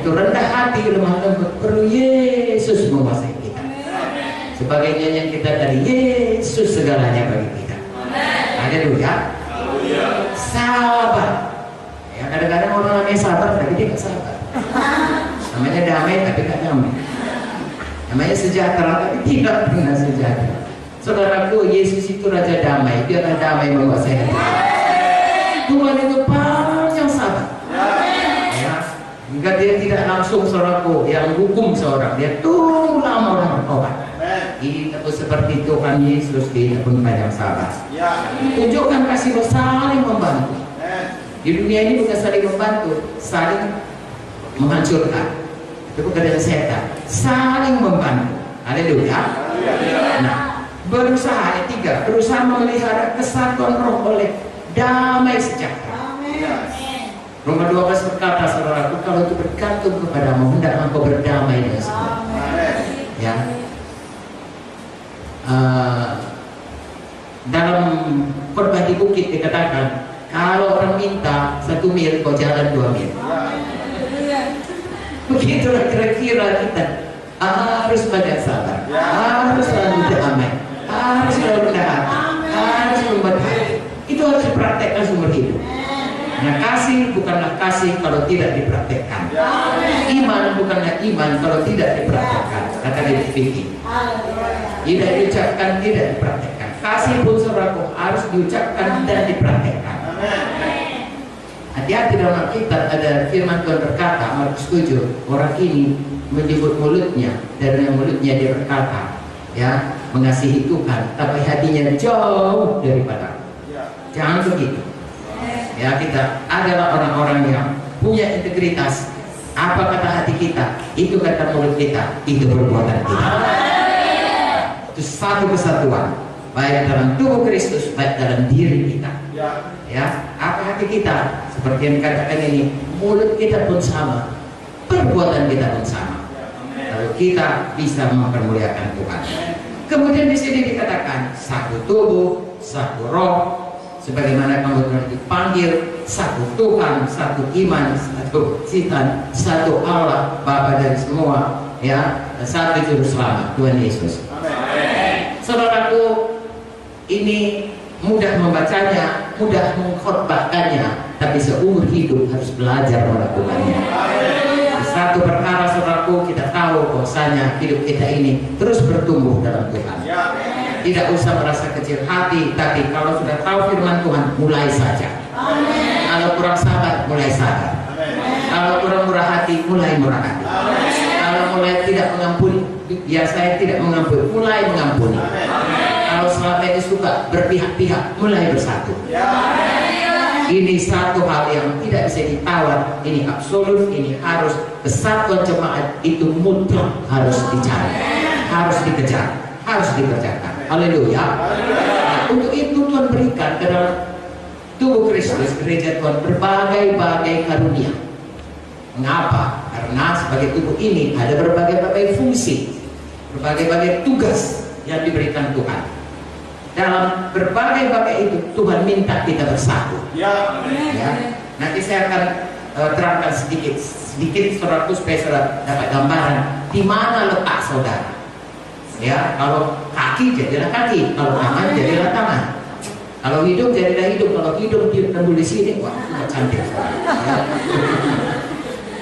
itu rendah hati, lemah lembut, perlu Yesus menguasai kita. Sebagai nyanyian kita tadi, Yesus segalanya bagi kita. Haleluya. Sabar. Ya, kadang-kadang orang namanya sabar tapi dia nggak sabar. Namanya damai tapi nggak damai. Namanya sejahtera tapi tidak pernah sejahtera. Saudaraku, Yesus itu Raja Damai. Biarlah damai menguasai hati. Tuhan itu panjang sabar. Ya, hingga dia tidak langsung saudaraku yang hukum seorang. Dia tunggu lama orang bertobat. Ini seperti Tuhan Yesus, dia pun panjang sabar. Tunjukkan kasih saling membantu. Di dunia ini bukan saling membantu, saling menghancurkan. Itu pekerjaan setan. Saling membantu. Haleluya. Nah, berusaha tiga, berusaha memelihara kesatuan roh oleh damai sejahtera. Roma 12 berkata, saudaraku, kalau itu bergantung kepadamu, hendaklah engkau berdamai dengan semua. Ya. Dalam khotbah di bukit dikatakan, kalau orang minta 1 mil, kau jalan 2 mil. Begitulah kira-kira kita harus banyak sabar, harus selalu damai, harus selalu rendah hati, harus membuat hati. Itu harus dipraktekkan seumur hidup. Nah, kasih bukanlah kasih kalau tidak dipraktekkan. Iman bukanlah iman kalau tidak dipraktekkan. Kata David Vicky. Tidak diucapkan, tidak dipraktekkan. Kasih pun saudaraku harus diucapkan dan dipraktekkan. Hati-hati dalam Alkitab ada firman Tuhan berkata, Markus 7, orang ini menyebut mulutnya dan yang mulutnya dia berkata, ya, mengasihi Tuhan, tapi hatinya jauh daripada. Jangan begitu. Ya, kita adalah orang-orang yang punya integritas. Apa kata hati kita, itu kata mulut kita, itu perbuatan kita. Itu satu kesatuan, baik dalam tubuh Kristus, baik dalam diri kita. Ya, apa hati kita, seperti yang dikatakan ini, mulut kita pun sama, perbuatan kita pun sama. Lalu kita bisa mempermuliakan Tuhan. Kemudian di sini dikatakan satu tubuh, satu roh, sebagaimana kamu telah dipanggil, satu Tuhan, satu iman, satu Tuhan, satu Allah, Bapa dari semua, ya, satu juru selamat, Tuhan Yesus. Saudaraku, ini mudah membacanya, mudah mengkhotbahkannya, tapi seumur hidup harus belajar melakukannya. Satu perkara saudaraku, kita tahu bahwasanya hidup kita ini terus bertumbuh dalam Tuhan. Tidak usah merasa kecil hati, tapi kalau sudah tahu firman Tuhan, mulai saja. Kalau kurang sabar, mulai sabar. Kalau kurang murah hati, mulai murah hati. Kalau mulai tidak mengampuni, ya saya tidak mengampuni, mulai mengampuni. Kalau selama ini suka berpihak-pihak, mulai bersatu. Ini satu hal yang tidak bisa ditawar, ini absolut, ini harus. Kesatuan jemaat itu mutlak harus dicari, harus dikejar, harus dikerjakan. Haleluya. Nah, untuk itu Tuhan berikan ke dalam tubuh Kristus, gereja Tuhan, berbagai-bagai karunia. Mengapa? Karena sebagai tubuh ini ada berbagai-bagai fungsi, berbagai-bagai tugas yang diberikan Tuhan. Dalam berbagai-bagai itu Tuhan minta kita bersatu. Ya. Nanti saya akan terangkan sedikit saudaraku supaya saudara dapat gambaran di mana letak saudara. Ya, kalau kaki jadilah kaki, kalau tangan jadilah tangan, kalau hidung jadilah hidung, kalau hidung ditembul di sini, wah, cantik. Ya.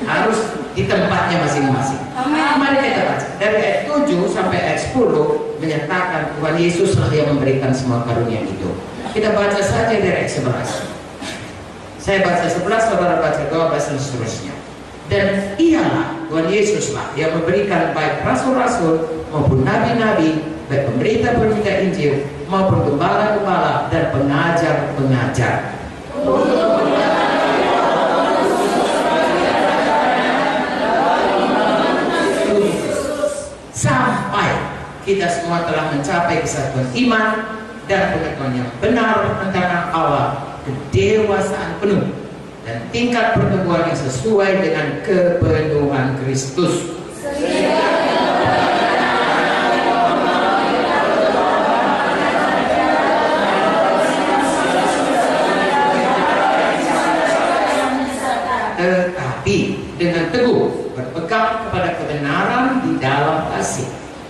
Harus di tempatnya masing-masing. Mari kita baca dari ayat 7 sampai ayat 10 menyatakan Tuhan Yesuslah yang memberikan semua karunia itu. Kita baca saja dari ayat 11. Saya baca 11, saudara baca 12 dan seterusnya. Dan ialah Tuhan Yesuslah yang memberikan baik rasul-rasul maupun nabi-nabi, baik pemberita-pemberita Injil maupun gembala-gembala dan pengajar-pengajar. Sampai kita semua telah mencapai kesatuan iman dan pengetahuan yang benar tentang Allah, kedewasaan penuh dan tingkat pertumbuhan yang sesuai dengan kepenuhan Kristus. Tetapi dengan teguh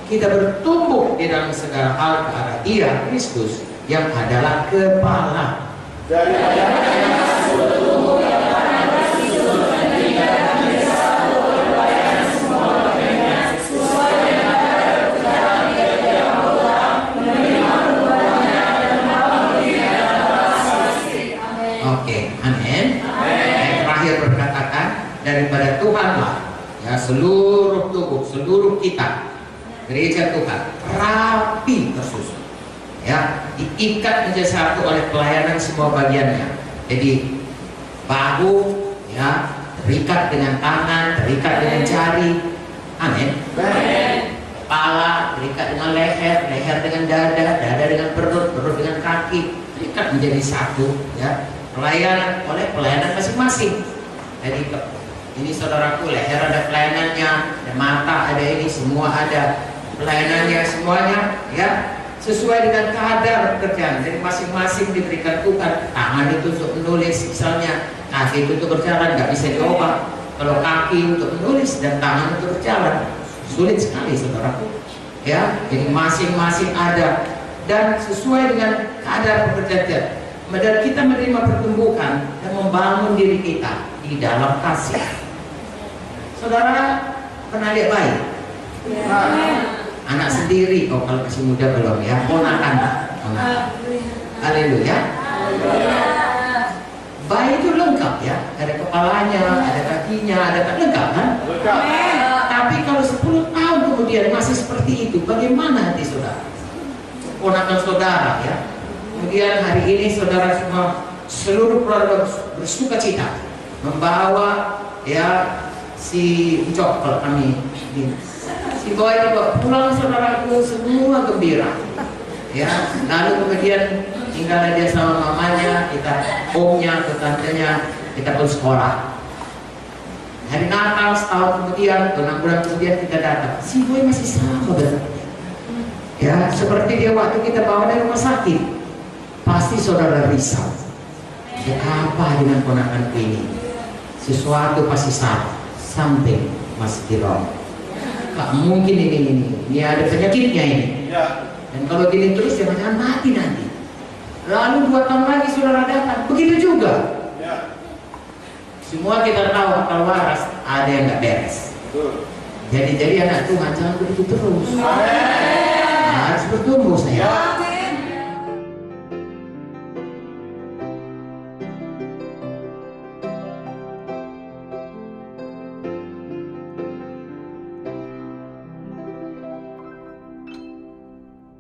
kita bertumbuh di dalam segala hal ke arah Dia, Kristus, yang adalah kepala. Oke, amin. Yang terakhir berkatakan, daripada Tuhanlah ya seluruh tubuh, seluruh kita, gereja Tuhan rapi tersusun, ya, diikat menjadi satu oleh pelayanan semua bagiannya. Jadi bahu ya terikat dengan tangan, terikat dengan jari, amin. Kepala terikat dengan leher, leher dengan dada, dada dengan perut, perut dengan kaki, terikat menjadi satu, ya. Pelayanan oleh pelayanan masing-masing. Jadi ini saudaraku, leher ada pelayanannya, ada mata ada ini, semua ada pelayanannya semuanya, ya, sesuai dengan kadar pekerjaan. Jadi masing-masing diberikan Tuhan. Tangan itu untuk menulis misalnya, kaki itu untuk berjalan, nggak bisa diubah. Kalau kaki untuk menulis dan tangan untuk berjalan, sulit sekali saudaraku, ya. Jadi masing-masing ada dan sesuai dengan kadar pekerjaan. Dan kita menerima pertumbuhan dan membangun diri kita di dalam kasih. Saudara pernah lihat bayi? Anak sendiri, oh kalau masih muda belum ya, ponakan. Haleluya. Bayi itu lengkap ya, ada kepalanya, ada kakinya, ada lengkap kan? Tapi kalau 10 tahun kemudian masih seperti itu, bagaimana hati saudara? Ponakan saudara ya. Kemudian hari ini saudara semua, seluruh keluarga bersuka cita membawa ya si Ucok, kalau kami si boy dibawa pulang saudaraku, semua gembira ya. Lalu kemudian tinggal dia sama mamanya, kita omnya atau tantenya, kita ke sekolah. Hari Natal setahun kemudian, 6 bulan kemudian kita datang, si boy masih sama bentuknya ya, seperti dia waktu kita bawa dari rumah sakit. Pasti saudara risau, apa dengan ponakanku ini? Sesuatu pasti salah, something must be wrong. Gak mungkin ini ada penyakitnya ini. Dan kalau gini terus jangan-jangan mati nanti. Lalu 2 tahun lagi saudara datang, begitu juga. Semua kita tahu akal waras ada yang gak beres. Jadi anak Tuhan jangan begitu terus. Harus bertumbuh saya.